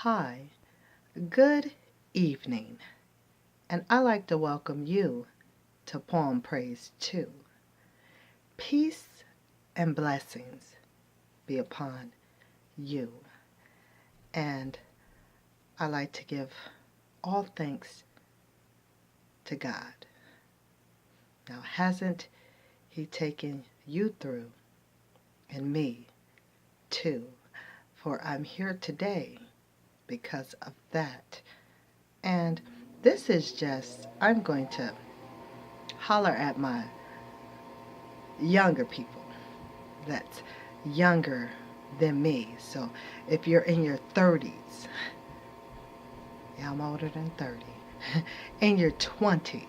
Hi, good evening, and I like to welcome you to Poem Praise 2. Peace and blessings be upon you, and I like to give all thanks to God. Now, hasn't He taken you through, and me too? For I'm here today because of that. And this is just, I'm going to holler at my younger people that's younger than me. So if you're in your 30s, yeah, I'm older than 30, in your 20s,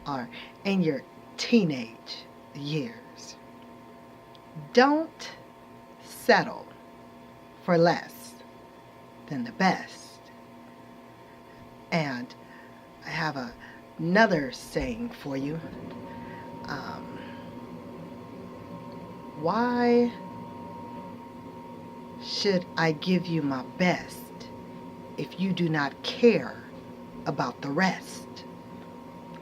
or in your teenage years, don't settle for less than the best. And I have another saying for you. Why should I give you my best if you do not care about the rest?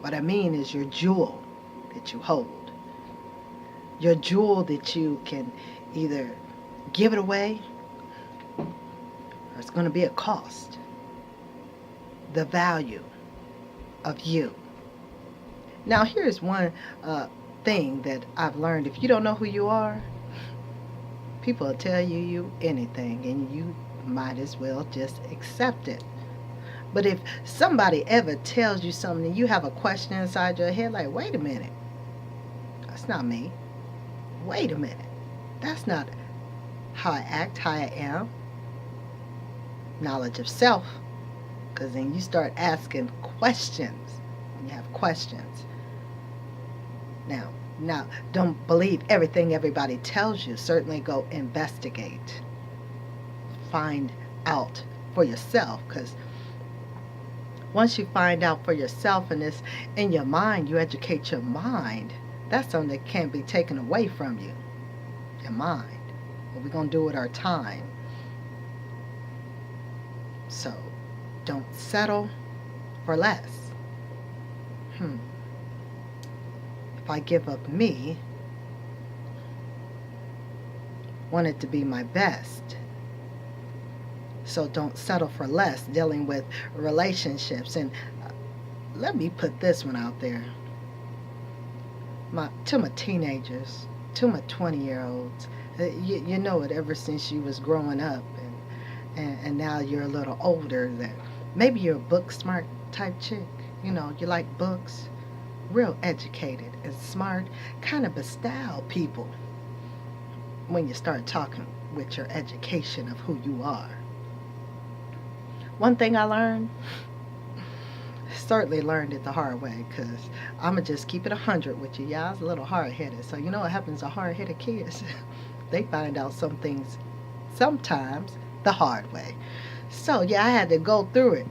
What I mean is your jewel that you hold. Your jewel that you can either give it away or it's going to be a cost. The value of you. Now here's one thing that I've learned. If you don't know who you are, people will tell you anything and you might as well just accept it. But if somebody ever tells you something and you have a question inside your head like, wait a minute, that's not me. Wait a minute, that's not how I act, how I am. Knowledge of self. Because then you start asking questions. You have questions. Now, don't believe everything everybody tells you. Certainly go investigate. Find out for yourself. Because once you find out for yourself and it's in your mind, you educate your mind, that's something that can't be taken away from you. Your mind. What we're going to do with our time. So, don't settle for less. If I give up me, want it to be my best. So don't settle for less dealing with relationships. And let me put this one out there. To my teenagers, to my 20-year-olds, you know it ever since you was growing up and now you're a little older, that maybe you're a book smart type chick. You know, you like books, real educated and smart, kind of bestow people when you start talking with your education of who you are. One thing I learned, certainly learned it the hard way, because I'm going to just keep it 100 with you. Yeah, I was a little hard-headed. So you know what happens to hard-headed kids? They find out some things sometimes the hard way. So yeah, I had to go through it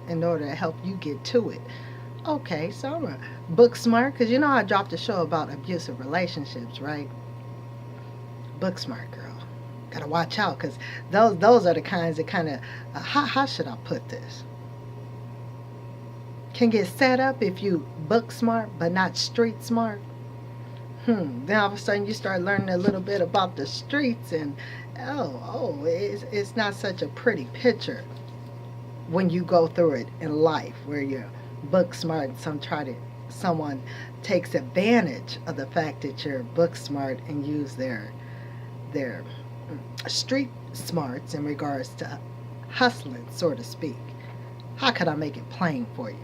in order to help you get to it. Okay, so I'm a book smart, because you know I dropped a show about abusive relationships, right? Book smart, girl. Gotta watch out, because those are the kinds that kind of, how should I put this? Can get set up if you book smart but not street smart. Then all of a sudden you start learning a little bit about the streets, and it's not such a pretty picture when you go through it in life, where you're book smart and someone takes advantage of the fact that you're book smart and use their street smarts in regards to hustling, so to speak. How could I make it plain for you?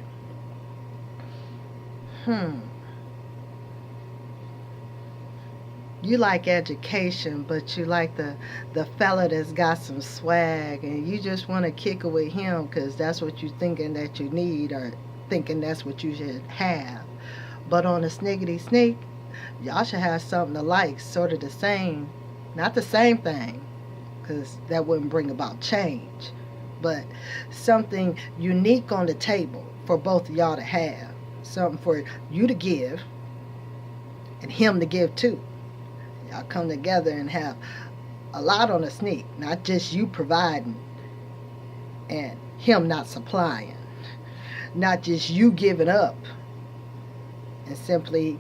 You like education, but you like the fella that's got some swag, and you just want to kick it with him because that's what you thinking that you need, or thinking that's what you should have. But on a sniggity sneak, y'all should have something alike, sort of the same, not the same thing, because that wouldn't bring about change, but something unique on the table for both of y'all to have. Something for you to give and him to give too. Y'all come together and have a lot on a sneak, not just you providing and him not supplying. Not just you giving up and simply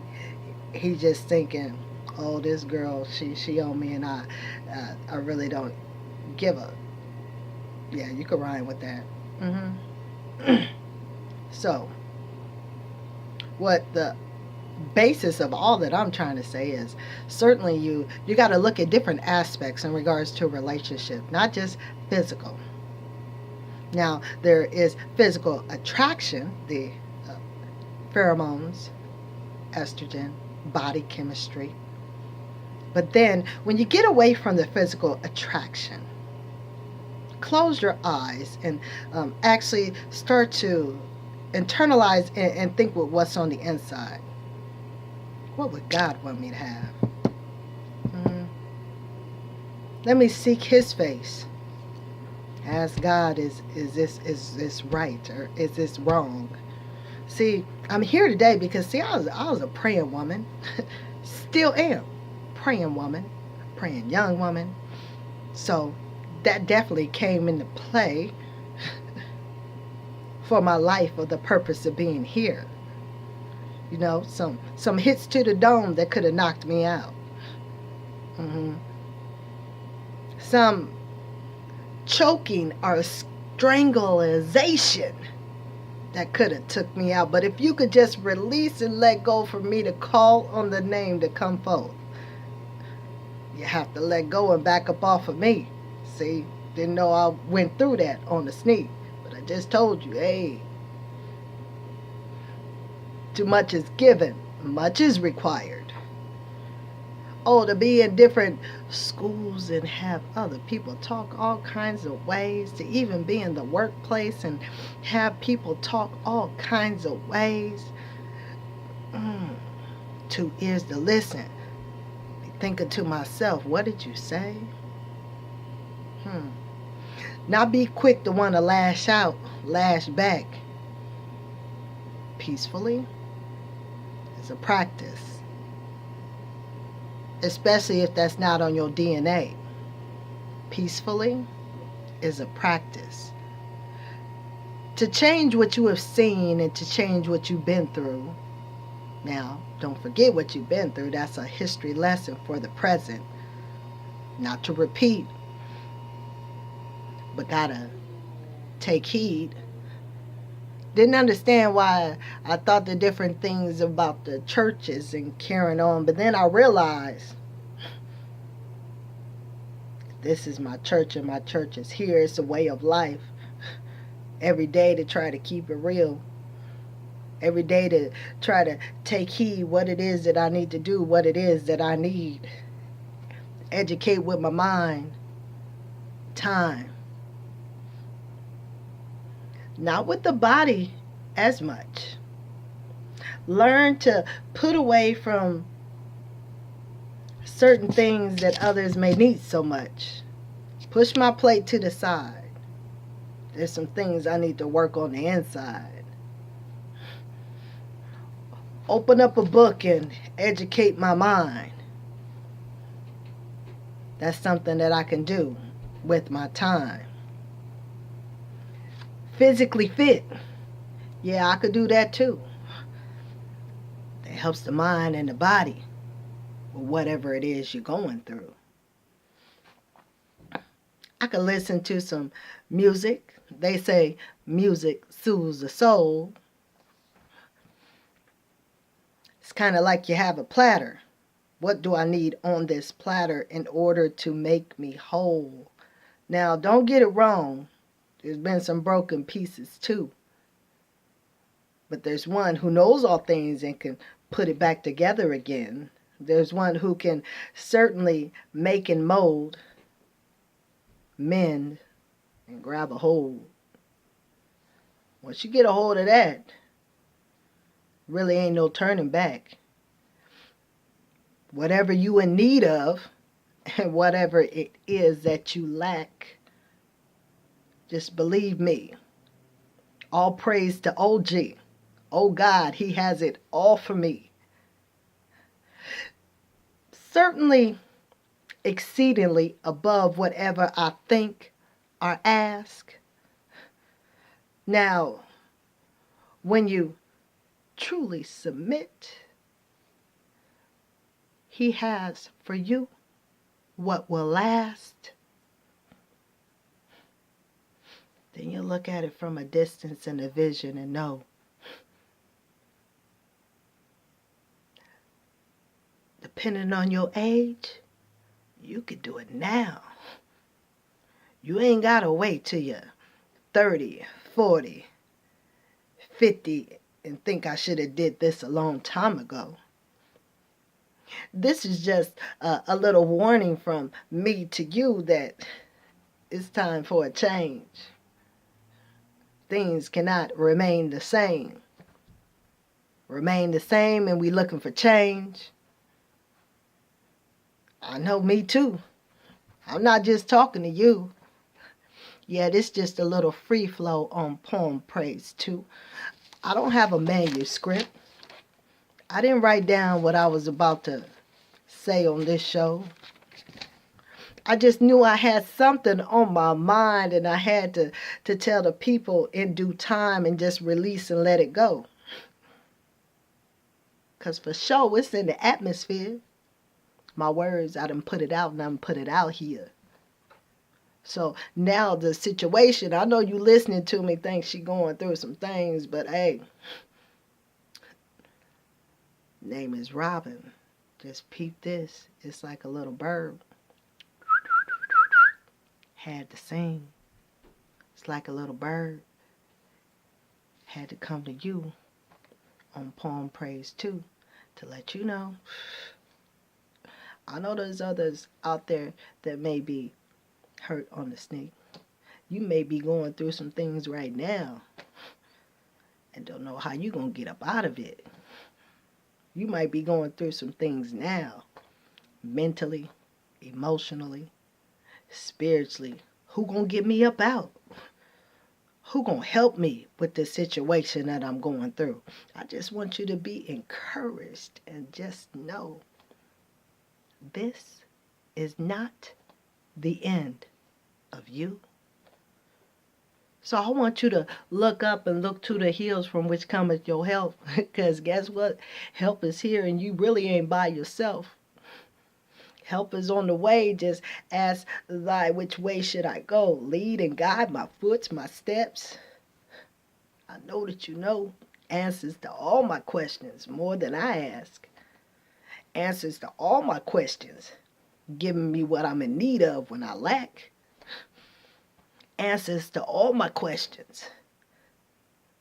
he just thinking, oh, this girl, she on me, and I really don't give a. Yeah, you could rhyme with that. So, what the basis of all that I'm trying to say is certainly you got to look at different aspects in regards to a relationship, not just physical. Now, there is physical attraction, the uh, pheromones, estrogen, body chemistry. But then when you get away from the physical attraction, close your eyes and actually start to internalize and think with what's on the inside. What would God want me to have? Mm-hmm. Let me seek His face. Ask God, is this right or is this wrong? See, I'm here today because see, I was a praying woman, still am, praying woman, praying young woman. So that definitely came into play for my life or the purpose of being here. You know, some hits to the dome that could have knocked me out. Mm-hmm. Some choking or strangulation that could have took me out. But if you could just release and let go for me to call on the name to come forth, you have to let go and back up off of me. See, didn't know I went through that on the sneak, but I just told you, hey, too much is given, much is required. Oh, to be in different schools and have other people talk all kinds of ways, to even be in the workplace and have people talk all kinds of ways. Two ears to listen. Thinking to myself, what did you say? Not be quick to want to lash out, lash back. Peacefully is a practice. Especially if that's not on your DNA. Peacefully is a practice. To change what you have seen and to change what you've been through. Now, don't forget what you've been through. That's a history lesson for the present. Not to repeat, but gotta take heed. Didn't understand why I thought the different things about the churches and carrying on, but then I realized this is my church and my church is here. It's a way of life. Every day to try to keep it real. Every day to try to take heed what it is that I need to do, what it is that I need. Educate with my mind. Time. Not with the body as much. Learn to put away from certain things that others may need so much. Push my plate to the side. There's some things I need to work on the inside. Open up a book and educate my mind. That's something that I can do with my time. Physically fit. Yeah, I could do that too. It helps the mind and the body with whatever it is you're going through. I could listen to some music. They say music soothes the soul. It's kind of like you have a platter. What do I need on this platter in order to make me whole? Now, don't get it wrong. There's been some broken pieces too. But there's one who knows all things and can put it back together again. There's one who can certainly make and mold, mend, and grab a hold. Once you get a hold of that, really ain't no turning back. Whatever you in need of, and whatever it is that you lack, just believe me. All praise to OG. Oh God, He has it all for me. Certainly exceedingly above whatever I think or ask. Now, when you truly submit, He has for you what will last. Then you look at it from a distance and a vision and know, depending on your age, you could do it now. You ain't got to wait till you're 30, 40, 50 and think I should have did this a long time ago. This is just a little warning from me to you that it's time for a change. Things cannot remain the same. Remain the same and we looking for change. I know, me too. I'm not just talking to you. Yeah, this just a little free flow on Poem Praise 2. I don't have a manuscript. I didn't write down what I was about to say on this show. I just knew I had something on my mind and I had to tell the people in due time and just release and let it go. Because for sure, it's in the atmosphere. My words, I done put it out and I'm put it out here. So now the situation, I know you listening to me think she going through some things, but hey, name is Robin. Just peep this. It's like a little bird. Had to sing. It's like a little bird. Had to come to you on Poem Praise 2 to let you know. I know there's others out there that may be hurt on the sneak. You may be going through some things right now and don't know how you're going to get up out of it. You might be going through some things now, mentally, emotionally, spiritually. Who going to get me up out? Who going to help me with this situation that I'm going through? I just want you to be encouraged and just know this is not the end of you. So I want you to look up and look to the hills from which cometh your help. Because guess what? Help is here and you really ain't by yourself. Help is on the way. Just ask thy which way should I go. Lead and guide my foot, my steps. I know that you know answers to all my questions more than I ask. Answers to all my questions. Giving me what I'm in need of when I lack. Answers to all my questions.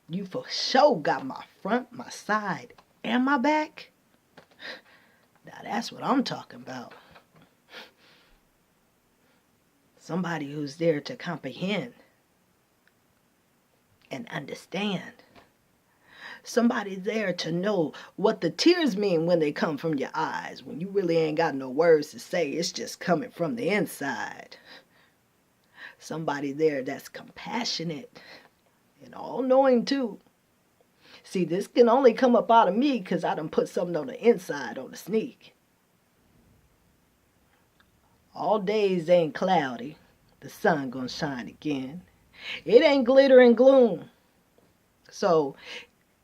You for sure got my front, my side, and my back. Now that's what I'm talking about. Somebody who's there to comprehend and understand. Somebody there to know what the tears mean when they come from your eyes. When you really ain't got no words to say, it's just coming from the inside. Somebody there that's compassionate and all-knowing too. See, this can only come up out of me because I done put something on the inside on the sneak. All days ain't cloudy. The sun gonna shine again. It ain't glitter and gloom. So,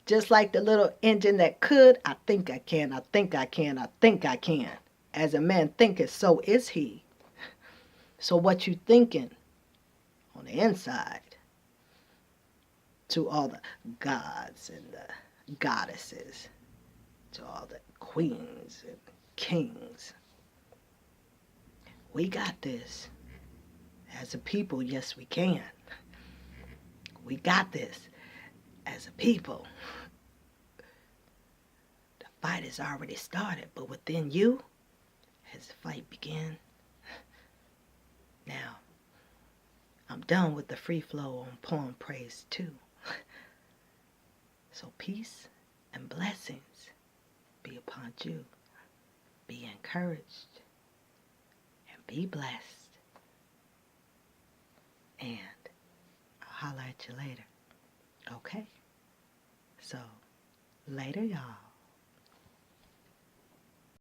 just like the little engine that could, I think I can, I think I can, I think I can. As a man thinketh, so is he. So what you thinking on the inside? To all the gods and the goddesses, to all the queens and kings. We got this. As a people, yes we can. We got this. As a people. The fight has already started, but within you, has the fight begun? Now, I'm done with the free flow on Poem Praise 2. So peace and blessings be upon you. Be encouraged and be blessed. And I'll holler at you later. Okay? So, later, y'all.